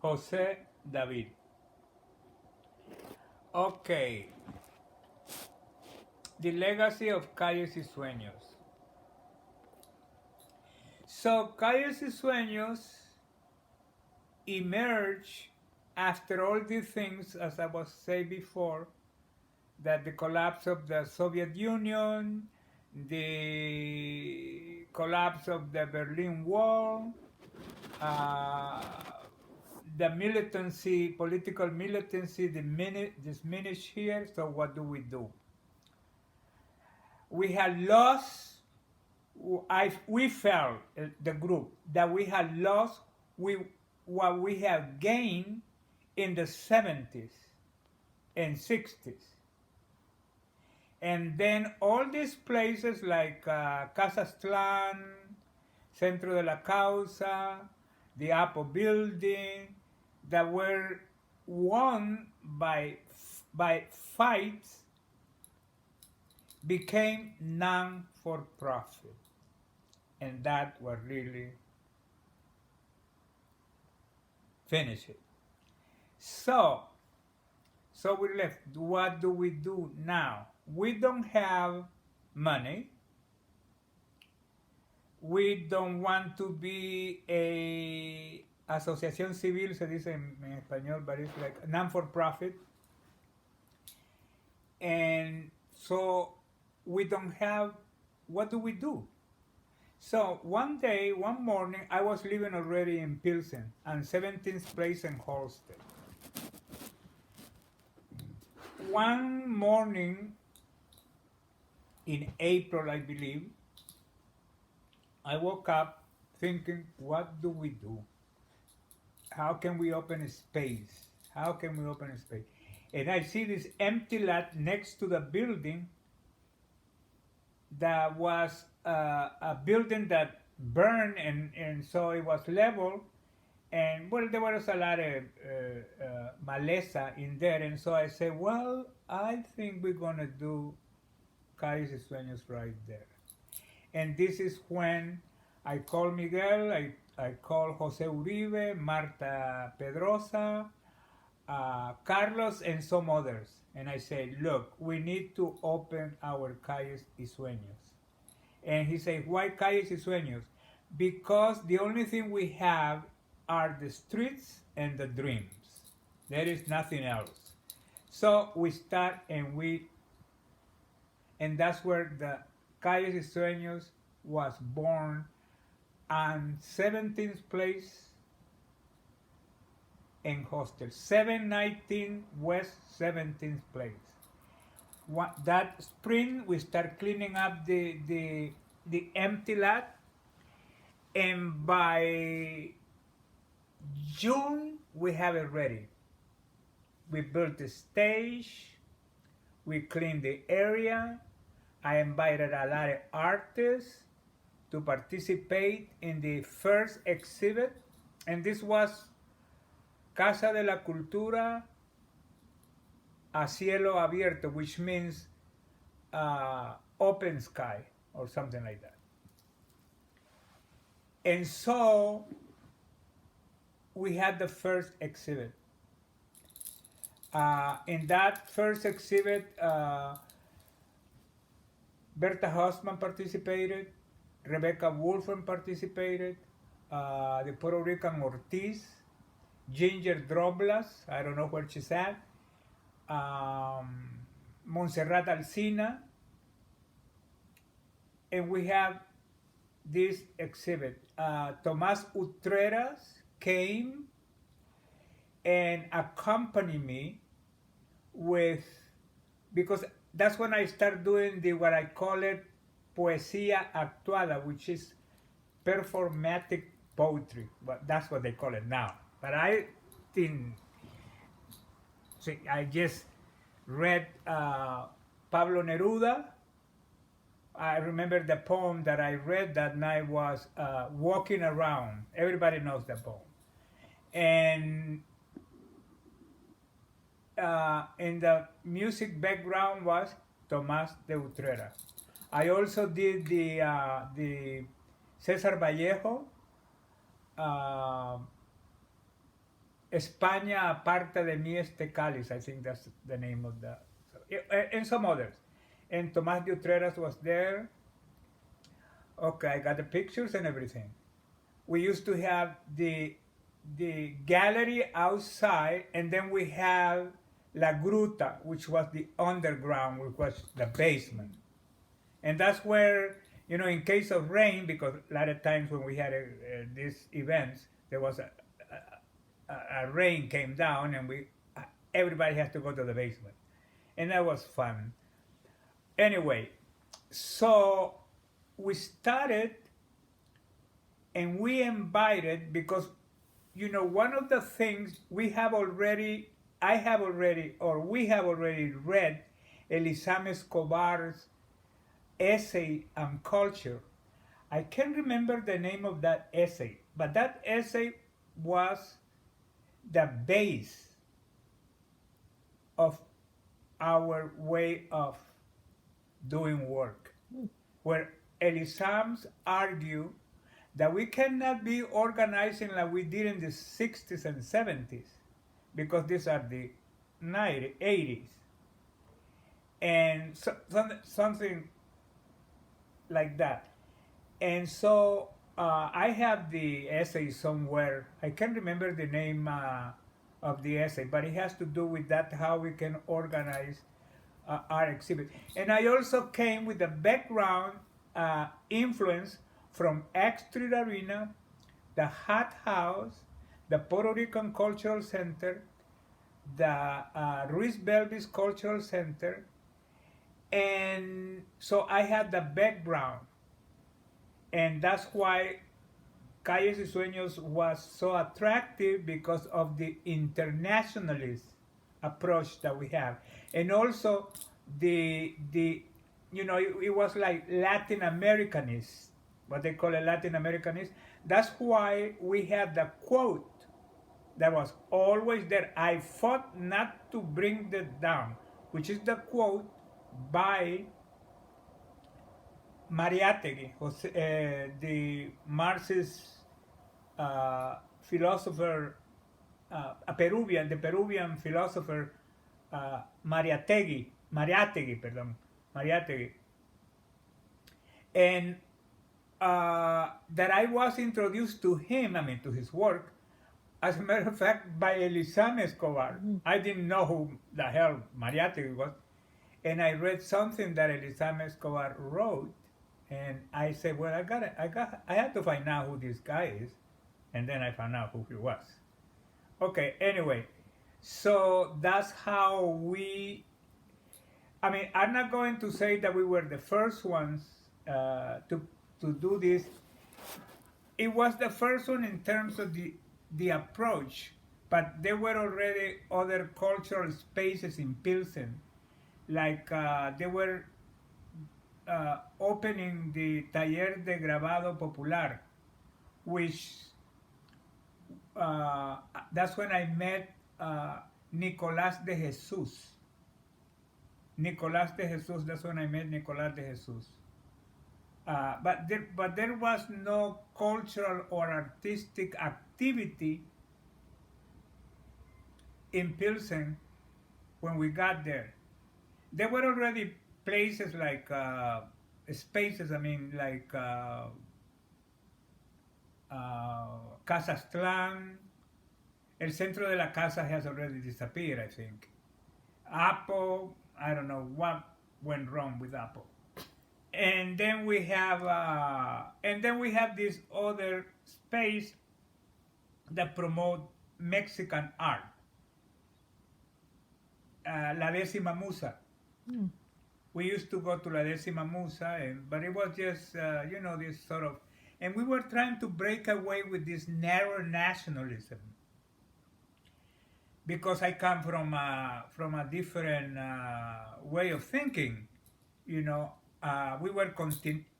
Jose David. Okay, the legacy of Calles y Sueños. So Calles y Sueños emerged after all these things, as I was saying before, that the collapse of the Soviet Union, the collapse of the Berlin Wall, uh, the militancy, political militancy, diminished here. So what do? We had lost. We felt the group that we had lost what we have gained in the 70s and 60s. And then all these places like Casastlan, Centro de la Causa, the Apple Building, that were won by fights, became non-for-profit. And that was really finished. So we left. What do we do now? We don't have money. We don't want to be a asociación civil, se dice en español, but it's like non-for-profit. And so we don't have, what do we do? So one morning, I was living already in Pilsen, on 17th Place and Halsted. One morning in April, I believe, I woke up thinking, what do we do? How can we open a space? How can we open a space? And I see this empty lot next to the building that was a building that burned, and so it was level, and well, there was a lot of maleza in there, and so I said, well, I think we're gonna do Calles y Sueños right there. And this is when I called Miguel, I called Jose Uribe, Marta Pedrosa, Carlos, and some others. And I said, look, we need to open our Calles y Sueños. And he said, why Calles y Sueños? Because the only thing we have are the streets and the dreams. There is nothing else. So we start, and that's where the Calles y Sueños was born on 17th Place and Hostel, 719 West 17th Place. That spring, we start cleaning up the empty lot, and by June, we have it ready. We built the stage, we cleaned the area. I invited a lot of artists to participate in the first exhibit, and this was Casa de la Cultura a cielo abierto, which means open sky or something like that. And so we had the first exhibit. In that first exhibit, Berta Hausman participated, Rebecca Wolfen participated, the Puerto Rican Ortiz, Ginger Droblas, I don't know where she's at, Montserrat Alcina, and we have this exhibit. Tomás Utreras came and accompanied me because that's when I start doing what I call it poesía actuada, which is performatic poetry. But that's what they call it now. But I didn't. See, I just read Pablo Neruda. I remember the poem that I read that night was Walking Around. Everybody knows the poem. And in the music background was Tomás de Utrera. I also did the César Vallejo, España aparta de mí este cáliz, I think that's the name of the, so, and some others. And Tomás de Utreras was there. Okay, I got the pictures and everything. We used to have the gallery outside, and then we have La Gruta, which was the underground, which was the basement. And that's where, in case of rain, because a lot of times when we had these events, there was a rain came down, and everybody has to go to the basement, and that was fun. Anyway, so we started, and we invited, because one of the things we have already, we have already read Elisam Escobar's essay on culture. I can't remember the name of that essay, but that essay was the base of our way of doing work, where Elisams argue that we cannot be organizing like we did in the 60s and 70s, because these are the 80s. And something like that. And so I have the essay somewhere. I can't remember the name of the essay, but it has to do with that, how we can organize our exhibit. And I also came with the background influence from X Street Arena, the Hot House, the Puerto Rican Cultural Center, the Ruiz Belvis Cultural Center. And so I had the background. And that's why Calles y Sueños was so attractive, because of the internationalist approach that we have. And also it was like Latin Americanist, what they call a Latin Americanist. That's why we had the quote that was always there. I fought not to bring that down, which is the quote by Mariátegui, the Marxist philosopher, the Peruvian philosopher Mariátegui. And that I was introduced to him, to his work, as a matter of fact, by Elisam Escobar. I didn't know who the hell Mariátegui was. And I read something that Elisam Escobar wrote, and I said, well, I had to find out who this guy is. And then I found out who he was. Okay, anyway, so that's how I'm not going to say that we were the first ones to do this. It was the first one in terms of the approach, but there were already other cultural spaces in Pilsen. Like they were opening the Taller de Grabado Popular, which that's when I met Nicolás de Jesus. That's when I met Nicolás de Jesus. But there was no cultural or artistic activity in Pilsen when we got there. There were already places like spaces, like Casastlan. El Centro de la Casa has already disappeared, I think. Apple, I don't know what went wrong with Apple. And then we have this other space that promote Mexican art, La Décima Musa. We used to go to La Décima Musa, but it was just this sort of, and we were trying to break away with this narrow nationalism, because I come from a different way of thinking. We were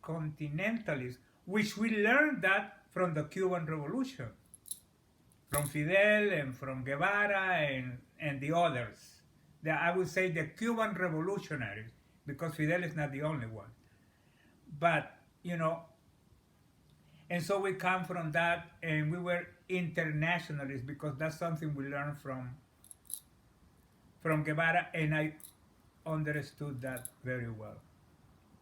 continentalists, which we learned that from the Cuban Revolution, from Fidel and from Guevara and the others. I would say the Cuban revolutionaries, because Fidel is not the only one. But, and so we come from that, and we were internationalists because that's something we learned from Guevara, and I understood that very well.